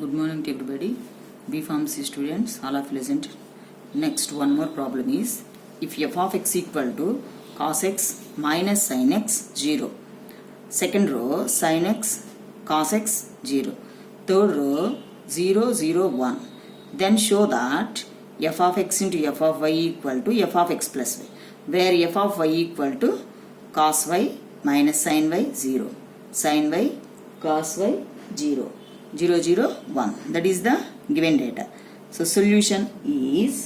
Good morning to everybody. B Pharmacy students, all of pleasant. Next, one more problem is if f of x equal to cos x minus sin x 0. Second row sin x cos x 0. Third row 0 0 1. Then show that f of x into f of y equal to f of x plus y, where f of y equal to cos y minus sin y 0, sin y cos y 0. 0 0 1, that is the given data. So solution is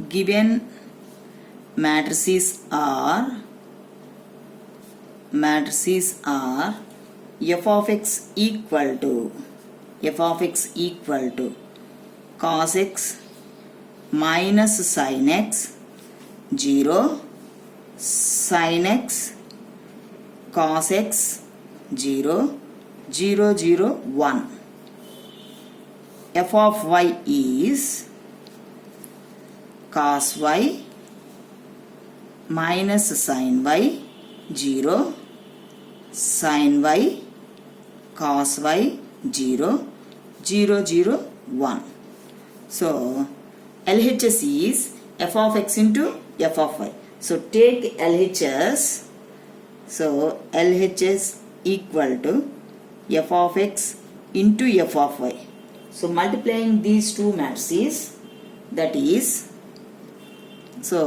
given matrices are f of x equal to cos x minus sin x 0, sin x cos x 0 0 0 1. F of y is cos y minus sin y 0, sin y cos y 0 0 0 1. So LHS is f of x into f of y. So take LHS. So LHS equal to f of x into f of y. So multiplying these two matrices, that is, so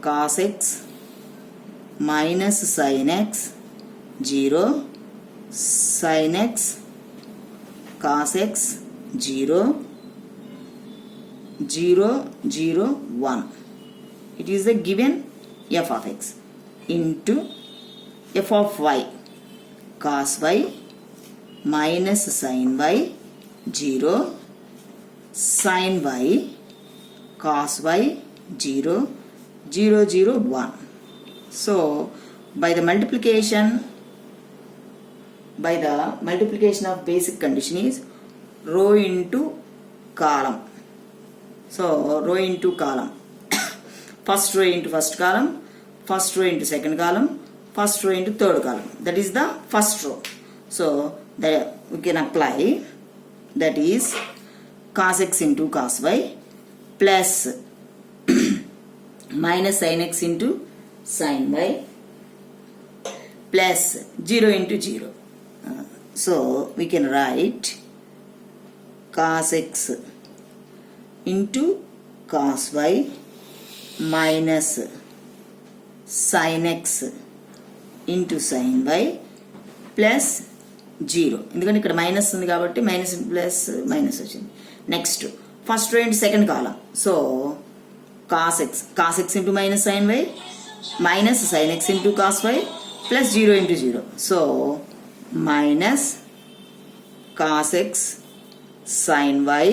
cos x minus sin x 0, sin x cos x 0 0 0 1. It is the given f of x into f of y cos y minus sin y 0, sin y cos y 0 0 0 1. So by the multiplication of basic condition is row into column. So row into column. First row into first column, first row into second column, first row into third column. That is the first row. So we can apply, that is cos x into cos y plus minus sin x into sin y plus 0 into 0. So we can write cos x into cos y minus sin x into sin y plus 0. ఎందుకంటే ఇక్కడ minus ఉంది కాబట్టి minus plus minus వచ్చింది. Next first rho into second column. So cos x into minus sin y minus sin x into cos y plus 0 into 0. So minus cos x sin y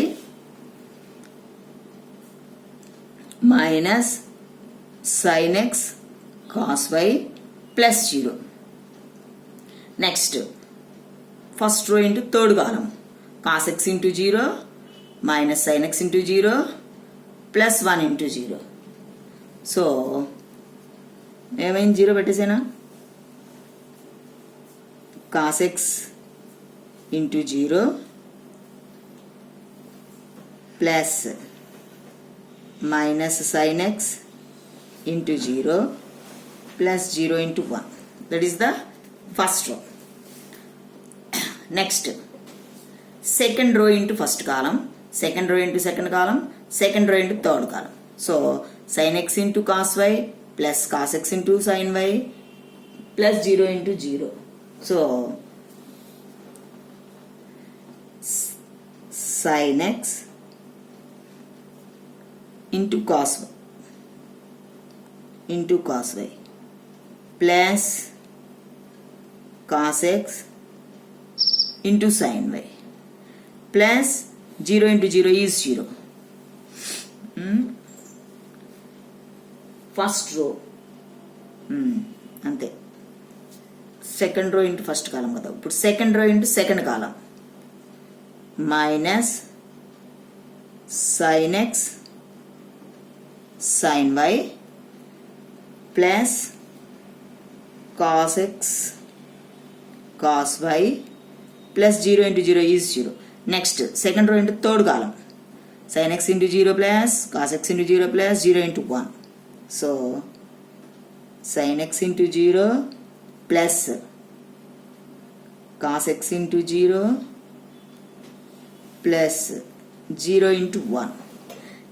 minus sin x cos y plus 0. Next, first row into third column. Cos x into 0 minus sin x into 0 plus 1 into 0. So, ఏమైంది 0 పెట్టేసేనా? cos x into 0 plus minus sin x into 0 plus 0 into 1. That is the first row. Next, second row into first column, second row into second column, second row into third column. So sin x into cos y plus cos x into sin y plus 0 into 0. So sin x into cos y plus cos x into sin y plus 0 into 0 is 0. First row అంతే. Second rho into first కాలం కదా. ఇప్పుడు second rho into second column minus sin x sin y plus cos x cos y plus 0 into 0 is 0. Next, second row into third column. Sin x into 0 plus cos x into 0 plus 0 into 1. So, sin x into 0 plus cos x into 0 plus 0 into 1.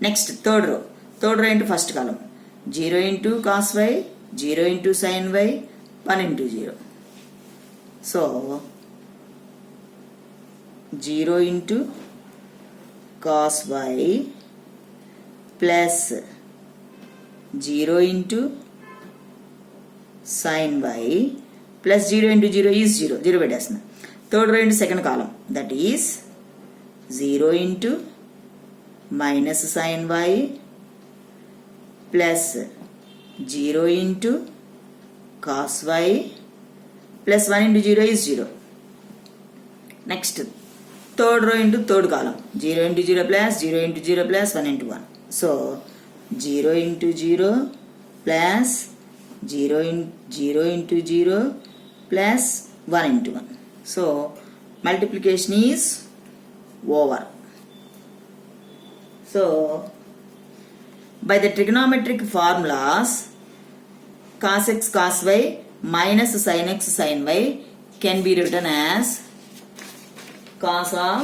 Next, third row into first column. 0 into cos y, 0 into sin y, 1 into 0. So, 0 into cos y plus 0 into sin y plus 0 into 0 is 0. 0 పెట్టేస్తున్నా. Third row into second column. That is 0 into minus sin y plus 0 into cos y plus 1 into 0 is 0. Next, third row into third column. 0 into 0 plus 0 into 0 plus 1 into 1. So, 0 into 0 plus 0 into 0 plus 1 into 1. So, multiplication is over. So, by the trigonometric formulas, cos x cos y minus sin x sin y can be written as cos of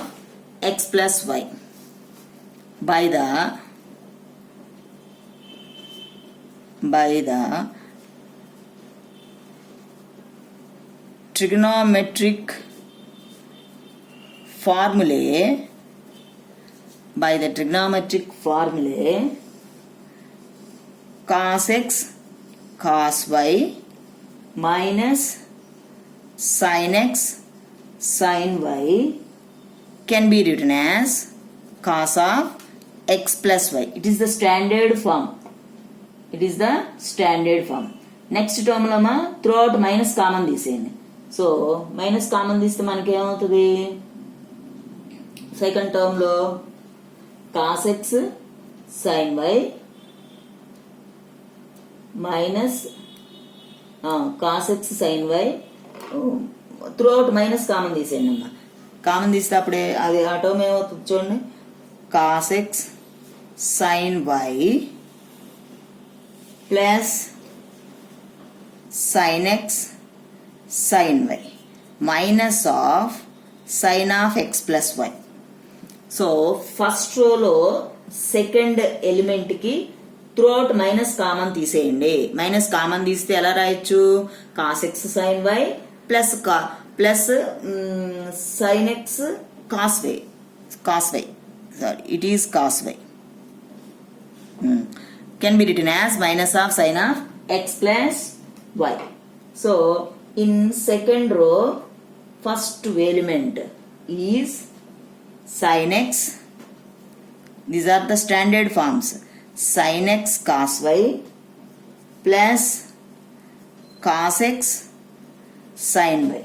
x plus y by the trigonometric formulae. By the trigonometric formulae, cos x cos y minus sin x sin y can be written as cos of x plus y. It is the standard form. It is the standard form. Next term లో throughout minus common తీసేయండి. So minus common తీస్తే మనకి ఏమవుతుంది? Second term లో cos x sin y minus cos x sin y throughout minus common తీసేయండి అమ్మా. Common తీస్తే అప్పుడే అది ఆ టర్మ్ ఏమవుతుంది చూడండి. cos x sin y plus sin x sin y minus of sin of x plus y. So first రోలో second element కి త్రూఅవుట్ మైనస్ కామన్ తీసేయండి. మైనస్ కామన్ తీస్తే ఎలా రాయొచ్చు? cos x sin y plus sin x cos y. Sorry, it is cos y. Can be written as minus of sin of x plus y. So in second row, first element is sin x. These are the standard forms. Sin x cos y plus cos x sin y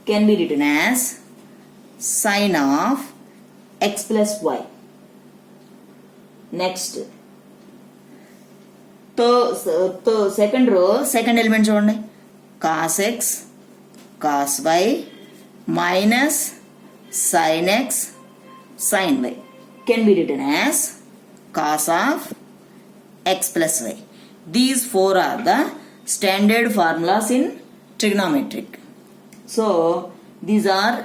can be written as sin of x plus y. Next, तो second row second element చూడండి. cos x cos y minus sin x sin y can be written as cos of x plus y. These four are the standard formulas in trigonometric. So these are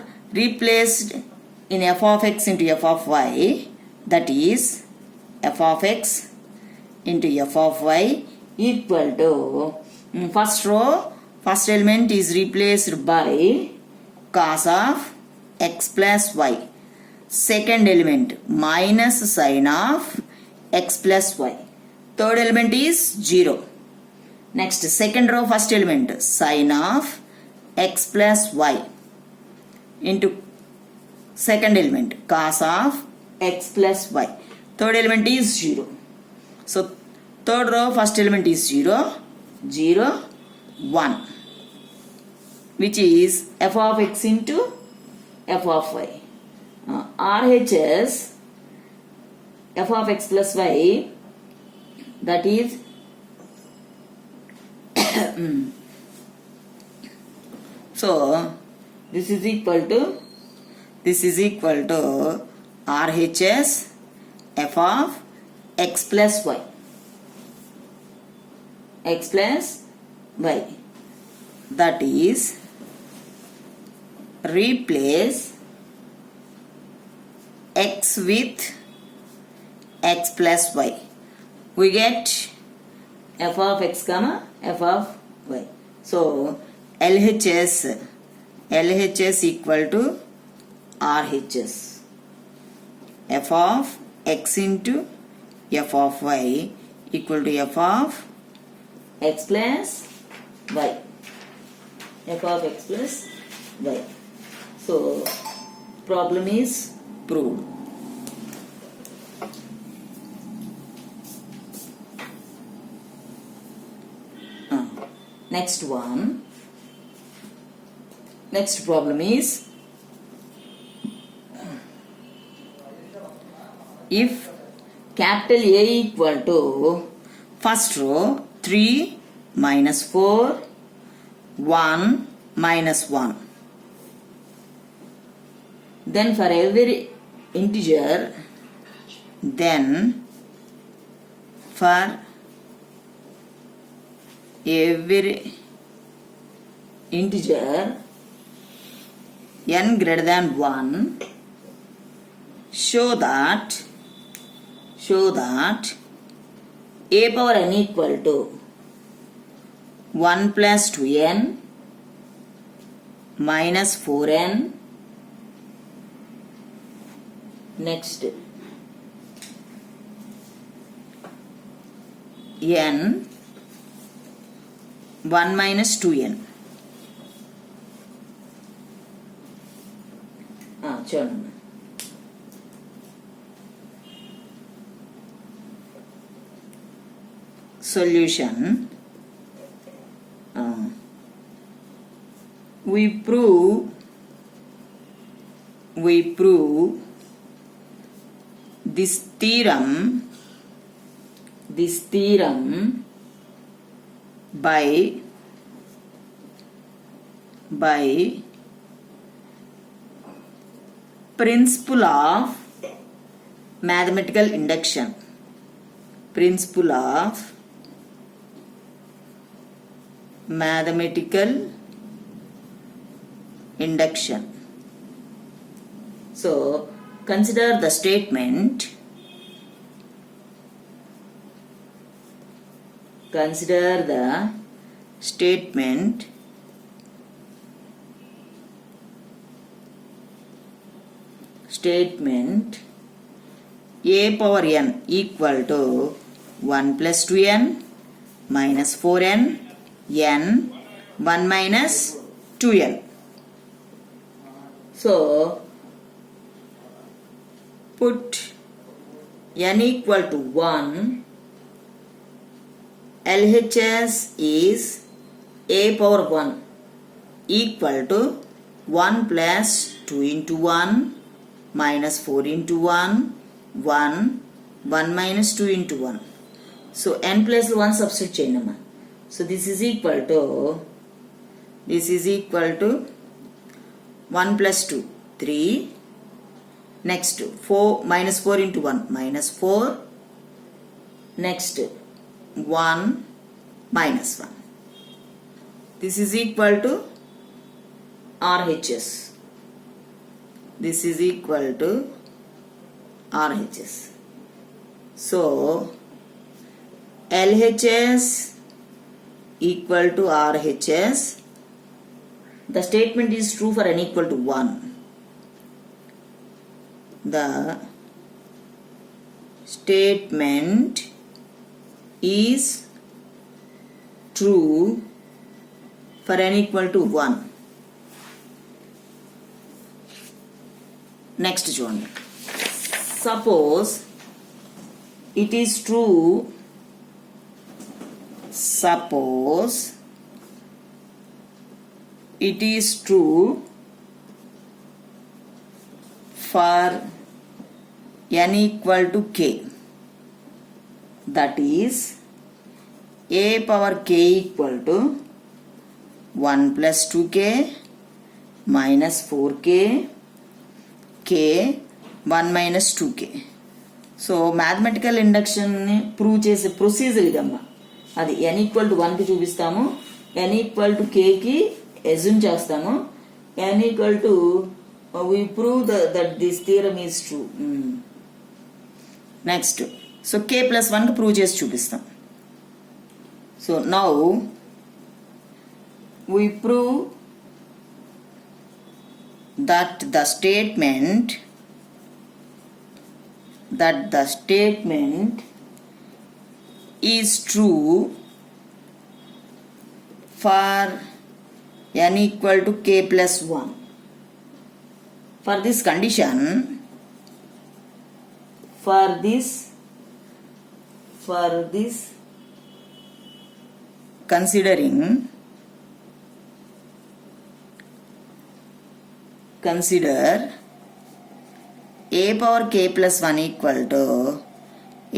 replaced in f of x into f of y, that is f of x into f of y equal to first row first element is replaced by cos of x plus y. Second element minus sin of x plus y. Third element is 0. Next second row first element sin of x plus y into second element cos of x plus y. Third element is 0. So third row first element is 0, 0, 1, which is f of x into f of y. RHS f of x plus y, that is So this is equal to RHS f of x plus y. X plus y. That is, replace x with x plus y. We get f of x comma f of y. So LHS equal to RHS. F of x into f of y equal to f of x plus y. F of x plus y. So problem is proved. Next one. Next problem is, if capital A equal to first row 3 minus 4 1 minus 1, then for every integer, then for every integer n greater than 1, show that a power n equal to 1 plus 2n minus 4n. Next, n 1 minus 2n. చూడండి. Solution. We prove this theorem by principle of mathematical induction. Principle of mathematical induction. So consider the statement. A power n equal to 1 plus 2n minus 4n n 1 minus 2n. So put n equal to 1. LHS is a power 1 equal to 1 plus 2 into 1 minus 4 into 1 1 minus 2 into 1. So n plus 1 substitute cheyandama. So this is equal to 1 plus 2 3. Next 4 minus 4 into 1 minus 4. Next 1 minus 1. This is equal to RHS. This is equal to RHS. So LHS equal to RHS. The statement is true for n equal to 1. The statement is true for n equal to 1. Next చూడండి. Suppose it is true for n equal to k, that is a power k equal to 1 plus 2k minus 4k k 1 minus 2k. So mathematical ఇండక్షన్ని prove చేసే procedure ఇదమ్మా. అది n equal to 1కి చూపిస్తాము, n equal to kకి assume చేస్తాము, n equal to we prove that this theorem is true. Next, so k plus 1కి prove చేసి చూపిస్తాం. So now we prove that the statement is true for n equal to k plus 1. For this condition, for this consider a power k plus 1 equal to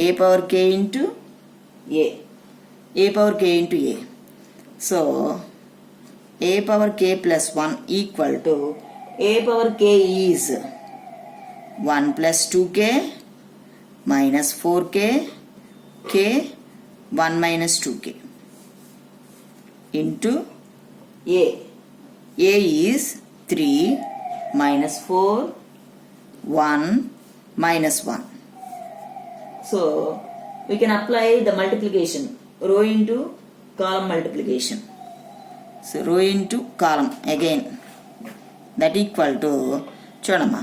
a power k into a power k into a. So a power k plus 1 equal to a power k is 1 plus 2k minus 4k k 1 minus 2k into a. A is 3 minus 4 1 minus 1. So we can apply the multiplication, row into column multiplication. So row into column again, that equal to చూడమ్మా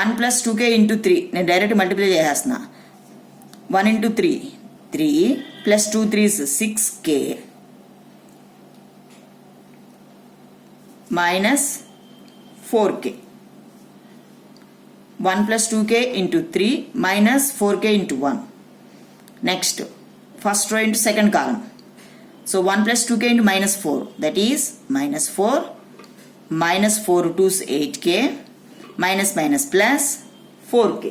1 plus 2k into 3 నేను direct multiply చేసేస్తున్నా. 1 into 3 3 plus 2 3s 6k minus 4k. 1 plus 2k into 3 minus 4k into 1. Next, first row into second column. So 1 plus 2k into minus 4, that is minus 4 minus 4 2s 8k minus minus plus 4k.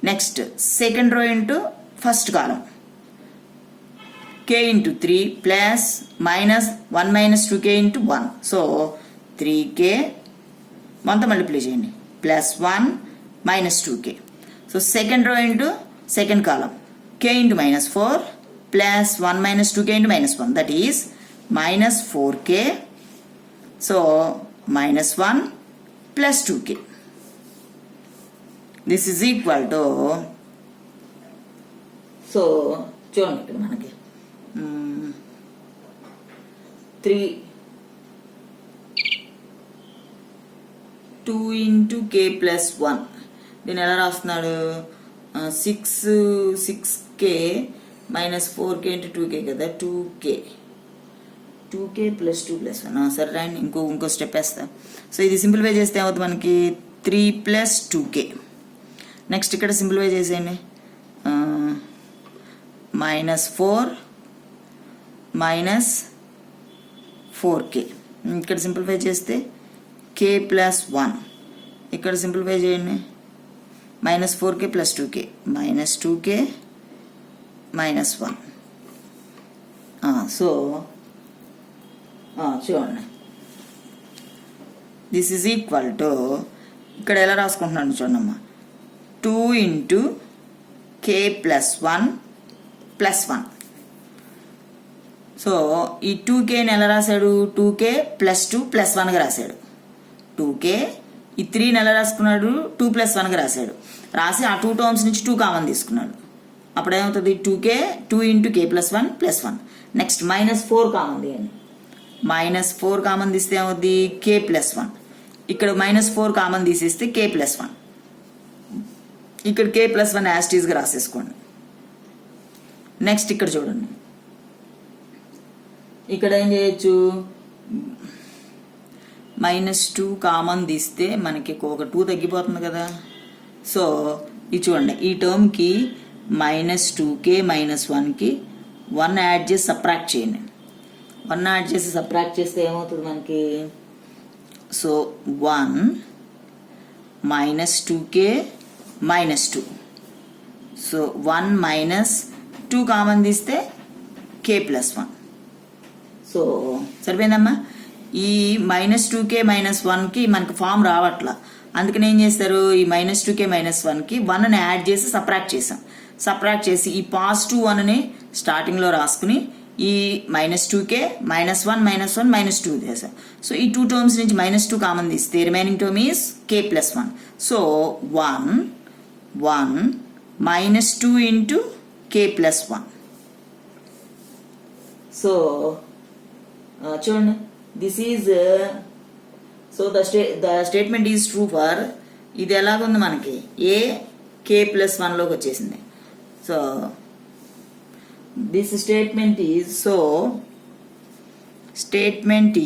Next, second row into first column. K into 3 plus minus 1 minus 2k into 1. So 3k మొత్తం multiply చేయండి plus 1 minus 2k. So second row into second column. K into minus 4 plus 1 minus 2k into minus 1, that is minus 4k. So minus 1 plus 2k. This is equal to, so చూడండి మనకి 3 2 into k plus 1. దీన్ని ఎలా రాస్తున్నాడు 6k minus 4k into 2k కదా 2k plus 2 plus 1. సరే రాయండి, ఇంకో step వేస్తా. సో ఇది సింప్లిఫై చేస్తే ఏమవుతుంది మనకి 3 plus 2k. నెక్స్ట్ ఇక్కడ సింప్లిఫై చేసేయండి minus 4 minus 4k. ఇక్కడ సింప్లిఫై చేస్తే k plus 1. ఇక్కడ సింప్లిఫై చేయండి minus 4k plus 2k minus 2k minus 1. So చూడండి దిస్ ఈజ్ ఈక్వల్ టు, ఇక్కడ ఎలా రాసుకుంటున్నాను చూడమ్మా 2 into k plus 1 plus 1. So ఈ 2kని ఎలా రాశాడు 2k plus 2 plus 1గా రాశాడు. 2k ఈ 3ని ఎలా రాసుకున్నాడు 2 plus 1గా రాశాడు. రాసి ఆ 2 టర్మ్స్ నుంచి 2 కామన్ తీసుకున్నాడు. అప్పుడు ఏమవుతుంది 2k 2 into k plus 1 plus 1. Next minus 4 common తీయండి. minus 4 కామన్ తీస్తే ఏమవుతుంది k plus 1. ఇక్కడ minus 4 కామన్ తీసేస్తే k plus 1. ఇక్కడ k plus 1 యాజ్ ఇట్ ఈస్గా రాసేసుకోండి. నెక్స్ట్ ఇక్కడ చూడండి, ఇక్కడ ఏం చేయొచ్చు -2 కామన్ తీస్తే మనకి ఒక 2 తగ్గిపోతుంది కదా. సో ఇది చూడండి, ఈ టర్మ్కి -2k -1కి 1 యాడ్ చేసి సబ్ట్రాక్ట్ చేయండి. 1 యాడ్ చేసి సబ్ట్రాక్ట్ చేస్తే ఏమవుతుంది మనకి, సో 1 -2k -2. సో 1 -2 కామన్ తీస్తే k plus 1. సో సరిపోయిందమ్మా. ఈ -2k - 1కి మనకు ఫామ్ రావట్లా. అందుకని ఏం చేస్తారు, ఈ -2k - 1కి 1ని యాడ్ చేసి సబ్ట్రాక్ట్ చేసాం. సబ్ట్రాక్ట్ చేసి ఈ +2 1ని స్టార్టింగ్లో రాసుకుని ఈ -2k -1 -1 -2 చేసాం. సో ఈ 2 టర్మ్స్ నుంచి -2 కామన్ తీస్తే remaining term is k + 1. So 1 -2 into k + 1. So చూడండి, this is so the statement is true for, ఇది ఎలాగుంది మనకి ఏ k + 1లోకి వచ్చేసింది. So this statement is statement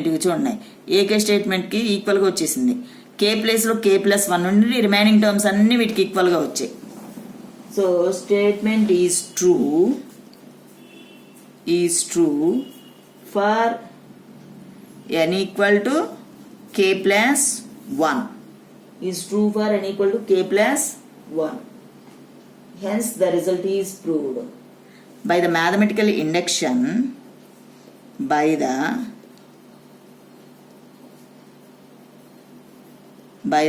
ఇవి చూడండి, ఏకే స్టేట్మెంట్కి ఈక్వల్గా వచ్చేసింది. k ప్లేస్లో k + 1 నుండి రిమైనింగ్ టర్మ్స్ అన్నీ వీటికి ఈక్వల్గా వచ్చాయి. So statement is true for n equal to k + 1. Is true for n equal to k + 1. Hence the result is proved by the mathematical induction. By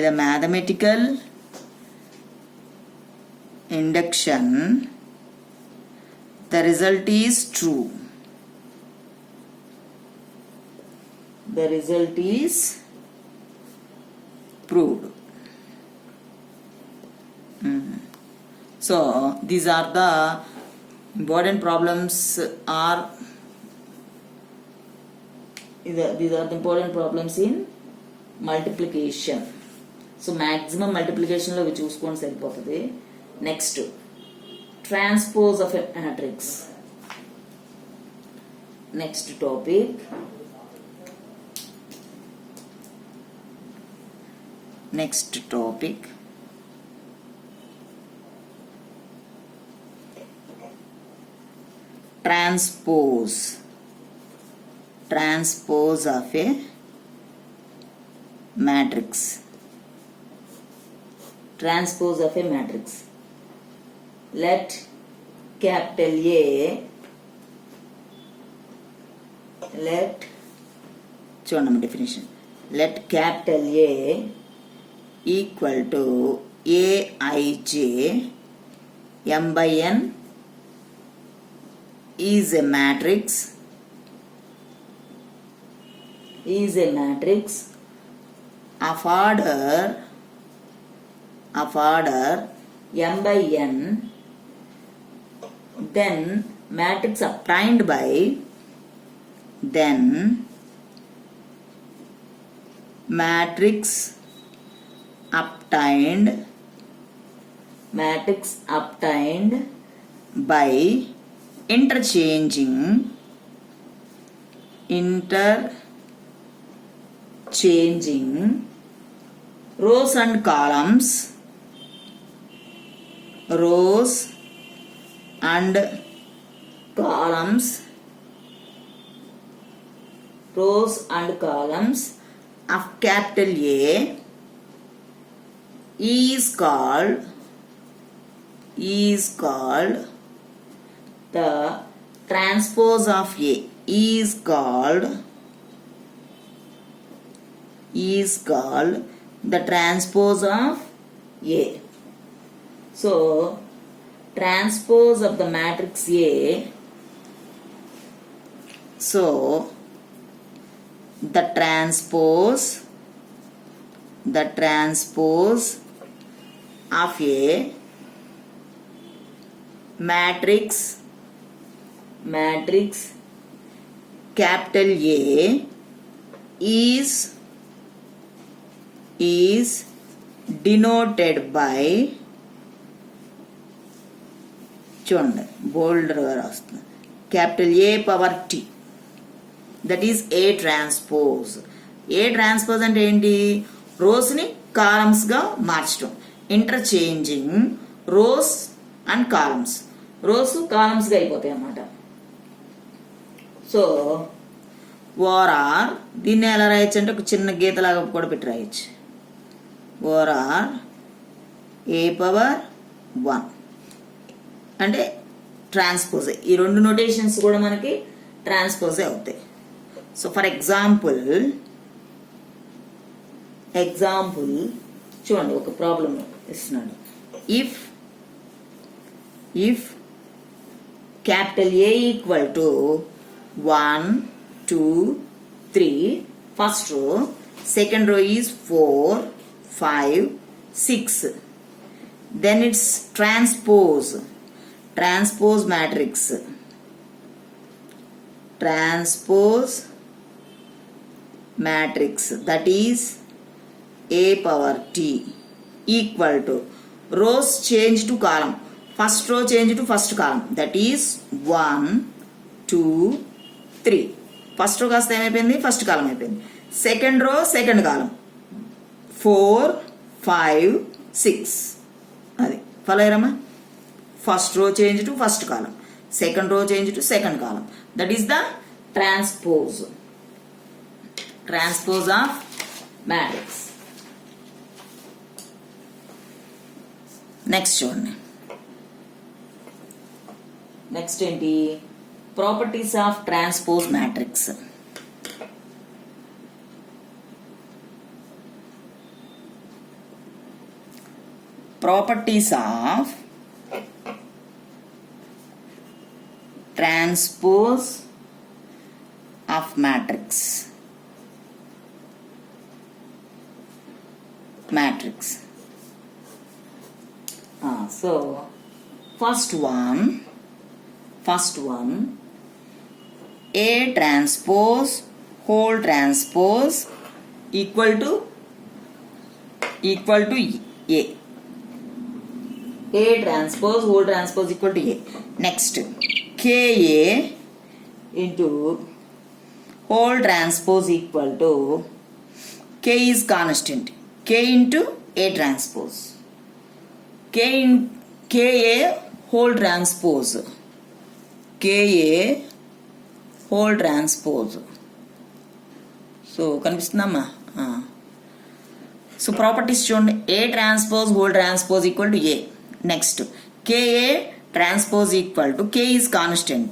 the mathematical induction, the result is true. The result is proved. So these are the important problems. These are the important problems in multiplication. So maximum multiplication lo చూసుకొని సరిపోతుంది. Next, transpose of a matrix. Next topic, transpose of a matrix. Transpose of a matrix. Let capital A, చూడండి definition. Let capital A equal to Aij m/n is a matrix of order m/n, then matrix obtained by interchanging rows and columns, of capital A is called the transpose of A is called the transpose of A. So transpose of the matrix A, so the transpose of a matrix capital A is denoted by, చూడండి bolder వస్తుంది, capital A power T, that is A transpose. A transpose అంటే ఏంటి, రోస్ని కాలమ్స్గా మార్చడం, interchanging rows and columns, rows కాలమ్స్గా అయిపోతాయి అన్నమాట. సో ఓఆర్ దీన్ని ఎలా రాయొచ్చు అంటే ఒక చిన్న గీతలాగా కూడా పెట్టి రాయొచ్చు. ఓఆర్ A power 1 అంటే ట్రాన్స్పోజ్. ఈ రెండు నోటేషన్స్ కూడా మనకి ట్రాన్స్పోజే అవుతాయి. సో ఫర్ ఎగ్జాంపుల్ చూడండి, ఒక ప్రాబ్లం ఇస్తున్నాడు. If capital A equal to 1 2 3, first row, second row is 4 5 6, then it's transpose matrix, that is a power t equal to rows change to column, first row change to first column, that is 1 2 3. First row కాస్త ఏమైపోయింది, first కాలం అయిపోయింది. Second row second column 4 5 6. అది follow అయ్యారమ్మా. First row change to first column, second row change to second column, that is the transpose of matrix. Next చూడండి, next ఏంటి, properties of transpose matrix. Properties of transpose of matrix. So first one, A transpose whole transpose equal to A. A transpose whole transpose equal to A. Next, Ka into whole transpose equal to K is constant, K into A transpose, Ka whole transpose, so కనిపిస్తుందమ్మా. So properties చూడండి, A transpose whole transpose equal to A. Next KA transpose equal to K is constant,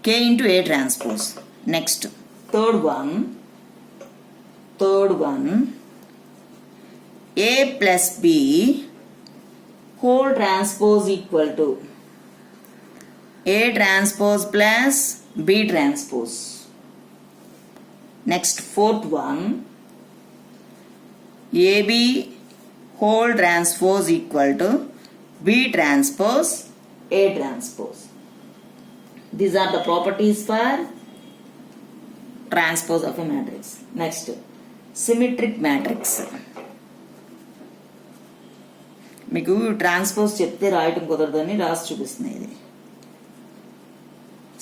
K into A transpose. Next, third one, A plus B whole transpose equal to A transpose plus B transpose. Next, fourth one, AB whole transpose equal to B transpose A transpose. These are the properties for transpose of a matrix. Next, symmetric matrix. మీకు transpose చెప్తే రాయటం కుదరదని రాసి చూపిస్తున్నాయి. ఇది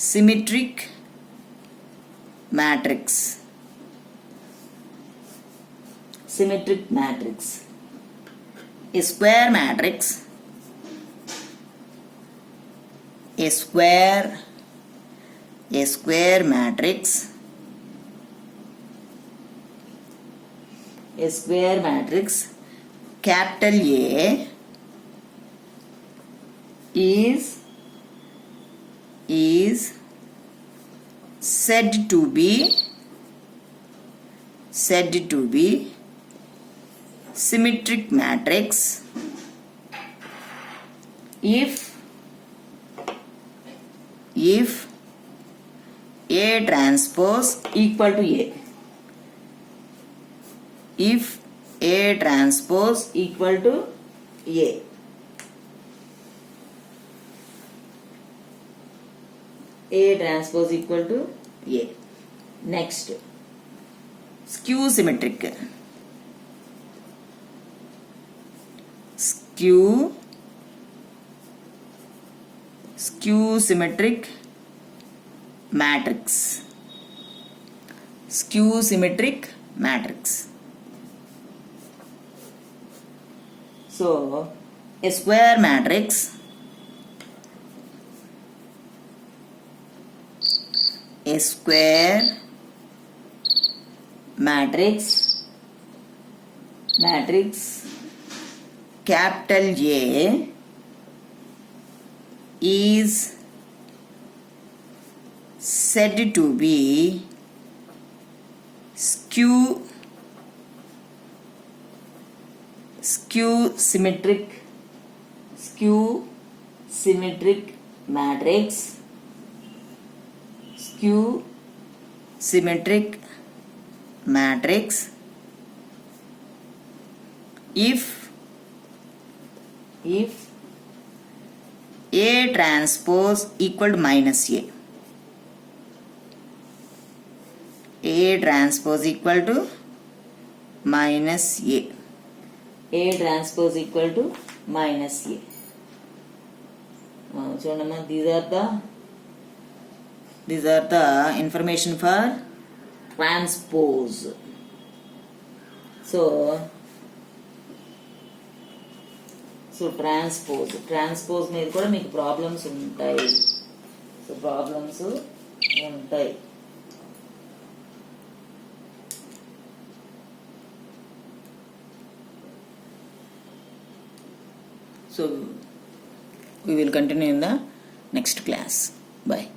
symmetric matrix. A square matrix, a square matrix capital A is said to be symmetric matrix if A transpose equal to A. If A transpose equal to A. A transpose equal to A. Next, skew symmetric. Skew symmetric matrix. So a square matrix capital A is said to be skew symmetric matrix, skew symmetric matrix if A transpose equal to minus A. A transpose equal to minus A. A transpose equal to minus A. చూడమ్మా, these are the information for transpose. So transpose మీద కూడా మీకు problems ఉంటాయి. So we will continue in the next class. Bye.